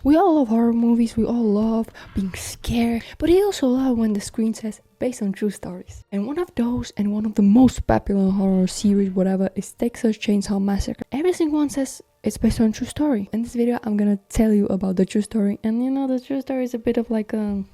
We all love horror movies, we all love being scared, but we also love when the screen says based on true stories. And one of those, and one of the most popular horror series, whatever, is Texas Chainsaw Massacre. Every single one says it's based on a true story. In this video, I'm gonna tell you about the true story. And you know, the true story is a bit of like we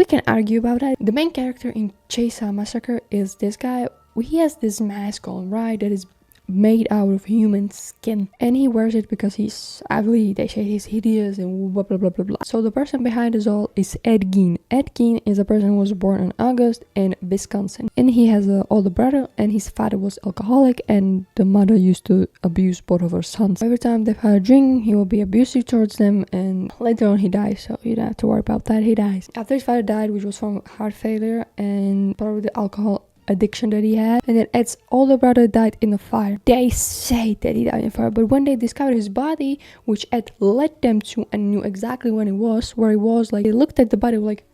can argue about that. The main character in Chainsaw Massacre is this guy. He has this mask on, right, that is made out of human skin, and he wears it because he's ugly. They say he's hideous and blah blah blah blah blah. So the person behind this all is Ed Gein. Ed Gein is a person who was born in August in Wisconsin, and he has an older brother, and his father was alcoholic, and the mother used to abuse both of her sons. Every time they've had a drink, he will be abusive towards them, and later on he dies, so you don't have to worry about that. He dies after his father died, which was from heart failure and probably the alcohol addiction that he had. And then Ed's older brother died in a fire. They say that he died in a fire, but when they discovered his body, which Ed led them to and knew exactly when it was, where he was, like, they looked at the body like,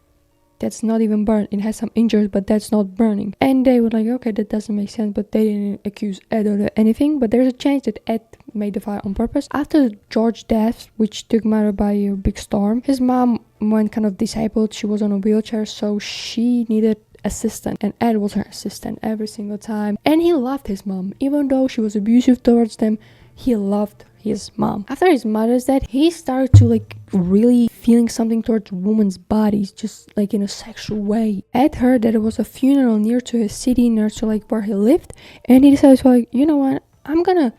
that's not even burned. It has some injuries, but that's not burning. And they were like, okay, that doesn't make sense, but they didn't accuse Ed or anything. But there's a chance that Ed made the fire on purpose. After George's death, which took matter by a big storm, his mom went kind of disabled. She was on a wheelchair, so she needed assistant, and Ed was her assistant every single time. And he loved his mom. Even though she was abusive towards them, he loved his mom. After his mother's death, he started to like really feeling something towards women's bodies, just like in a sexual way. Ed heard that there was a funeral near to his city, near to like where he lived, and he decided to like, you know what, I'm gonna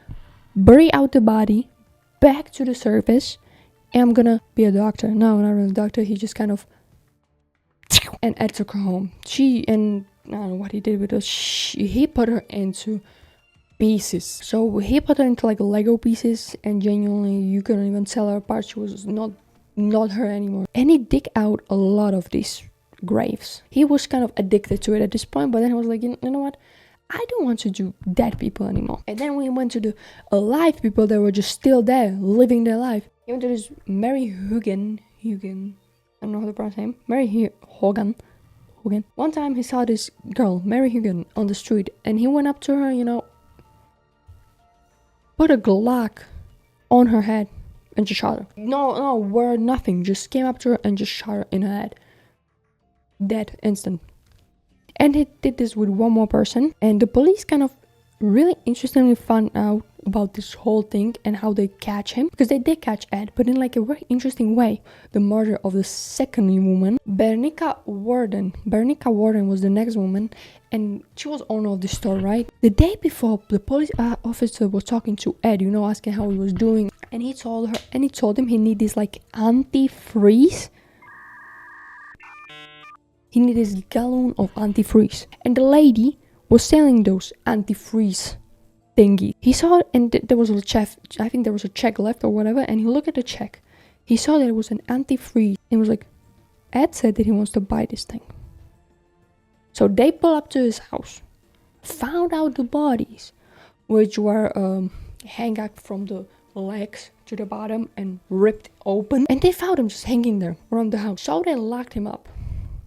bury out the body back to the surface, and I'm gonna be a doctor. No, not really a doctor. He just kind of, and Ed took her home. I don't know what he did with her. He put her into pieces. So he put her into like Lego pieces, and genuinely you couldn't even tell her apart. She was not her anymore. And he dig out a lot of these graves. He was kind of addicted to it at this point, but then he was like, you know what? I don't want to do dead people anymore. And then we went to the alive people that were just still there, living their life. Even to this Mary Hugan, I don't know how to pronounce her name. Mary Hogan. One time he saw this girl, Mary Hugan, on the street, and he went up to her, you know, put a Glock on her head and just shot her. No word, nothing. Just came up to her and just shot her in her head. Dead instant. And he did this with one more person, and the police kind of really interestingly found out about this whole thing and how they catch him, because they did catch Ed, but in like a very interesting way. The murder of the second woman, Bernica Warden was the next woman, and she was owner of the store, right? The day before, the police officer was talking to Ed, you know, asking how he was doing, and he told him he need this like antifreeze. He needed this gallon of antifreeze, and the lady was selling those antifreeze thingy. He saw it, and there was a check. I think there was a check left or whatever, and he looked at the check. He saw that it was an antifreeze, and was like, Ed said that he wants to buy this thing. So they pull up to his house, found out the bodies, which were hanging from the legs to the bottom and ripped open, and they found him just hanging there around the house. So they locked him up.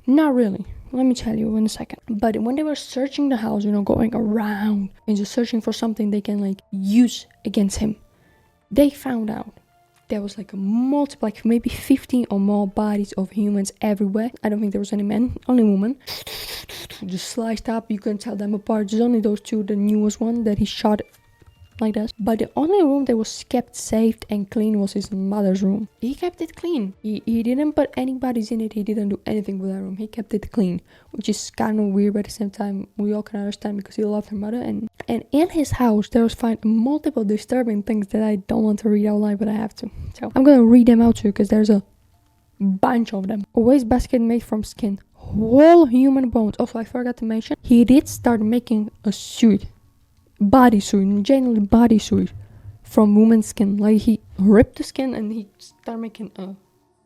Not really. Let me tell you in a second. But when they were searching the house, you know, going around and just searching for something they can like use against him, they found out there was like maybe 15 or more bodies of humans everywhere. I don't think there was any men, only women. Just sliced up, you couldn't tell them apart. There's only those two, the newest one that he shot like that. But the only room that was kept safe and clean was his mother's room. He kept it clean. He didn't put any bodies in it. He didn't do anything with that room. He kept it clean, which is kind of weird, but at the same time we all can understand because he loved her mother. And in his house there was found multiple disturbing things that I don't want to read out loud, but I have to. So I'm gonna read them out to you because there's a bunch of them. A wastebasket made from skin, whole human bones. Also, I forgot to mention, he did start making a suit. Bodysuit, generally bodysuit from woman's skin. Like he ripped the skin and he started making a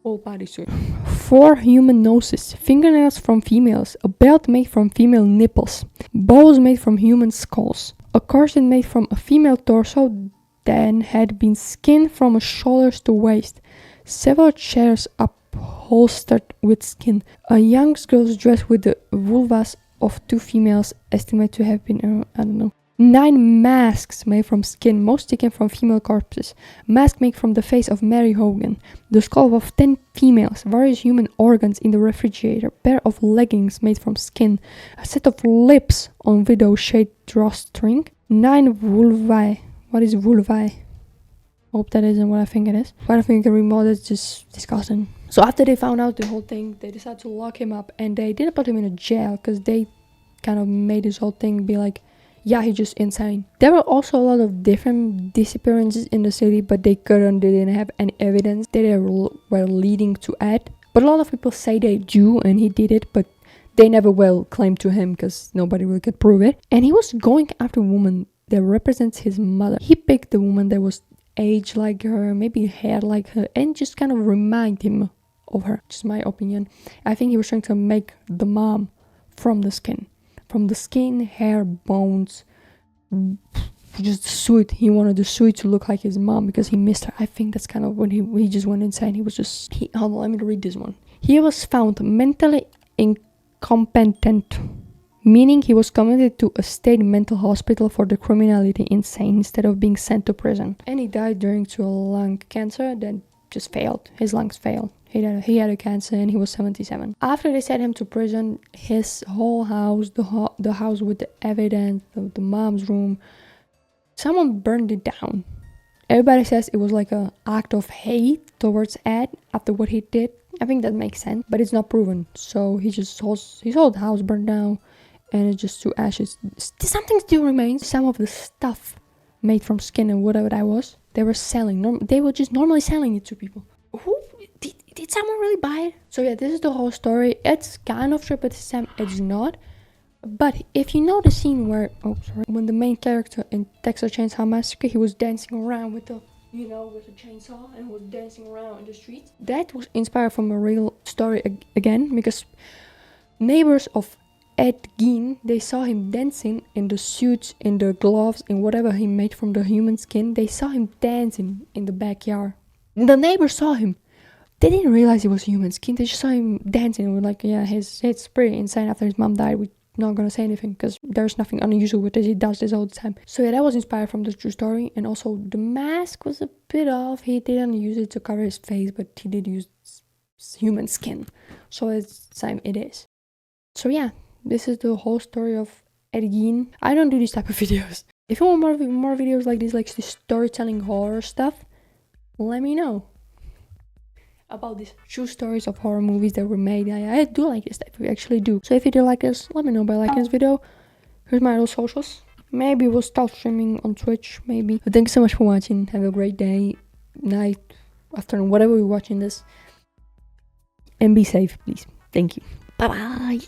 whole bodysuit. 4 human noses, fingernails from females, a belt made from female nipples, bows made from human skulls, a corset made from a female torso that had been skinned from shoulders to waist, several chairs upholstered with skin, a young girl's dress with the vulvas of 2 females estimated to have been, I don't know, 9 masks made from skin, most taken from female corpses. Mask made from the face of Mary Hogan. The skull of 10 females. Various human organs in the refrigerator. Pair of leggings made from skin. A set of lips on widow-shaped drawstring. 9 vulvae. What is vulvae? Hope that isn't what I think it is. But I think you can read more. That's just disgusting. So after they found out the whole thing, they decided to lock him up, and they didn't put him in a jail because they kind of made this whole thing be like, yeah, he's just insane. There were also a lot of different disappearances in the city, but they didn't have any evidence that they were leading to Ed. But a lot of people say they do, and he did it, but they never will claim to him because nobody really could prove it. And he was going after a woman that represents his mother. He picked the woman that was aged like her, maybe hair like her, and just kind of remind him of her. Just my opinion. I think he was trying to make the mom from the skin. From the skin, hair, bones, just the suit. He wanted the suit to look like his mom because he missed her. I think that's kind of when he just went insane. He was just... hold on, let me read this one. He was found mentally incompetent, meaning he was committed to a state mental hospital for the criminality insane instead of being sent to prison. And he died due to a lung cancer that just failed. His lungs failed. He had a cancer and he was 77. After they sent him to prison, his whole house, the house with the evidence, the mom's room, someone burned it down. Everybody says it was like an act of hate towards Ed after what he did. I think that makes sense, but it's not proven. So his whole house burned down and it's just to ashes. Something still remains. Some of the stuff made from skin and whatever that was, they were selling. They were just normally selling it to people. Who did someone really buy it? So yeah, this is the whole story. It's kind of true, but it's not. But if you know the scene where when the main character in Texas Chainsaw Massacre, he was dancing around with the chainsaw and was dancing around in the streets. That was inspired from a real story again, because neighbors of Ed Gein, they saw him dancing in the suits, in the gloves, in whatever he made from the human skin. They saw him dancing in the backyard. The neighbors saw him. They didn't realize it was human skin. They just saw him dancing and were like, yeah, it's pretty insane. After his mom died, we're not gonna say anything because there's nothing unusual with this. He does this all the time. So yeah, that was inspired from the true story. And also the mask was a bit off. He didn't use it to cover his face, but he did use human skin. So it's the same it is. So yeah, this is the whole story of Ed Gein. I don't do these type of videos. If you want more videos like this, like the storytelling horror stuff, let me know about these true stories of horror movies that were made. I do like this type. I actually do. So if you do like this, let me know by liking this video. Here's my other socials. Maybe we'll start streaming on Twitch, maybe. But thanks so much for watching. Have a great day, night, afternoon, whatever you're watching this. And be safe, please. Thank you. Bye-bye.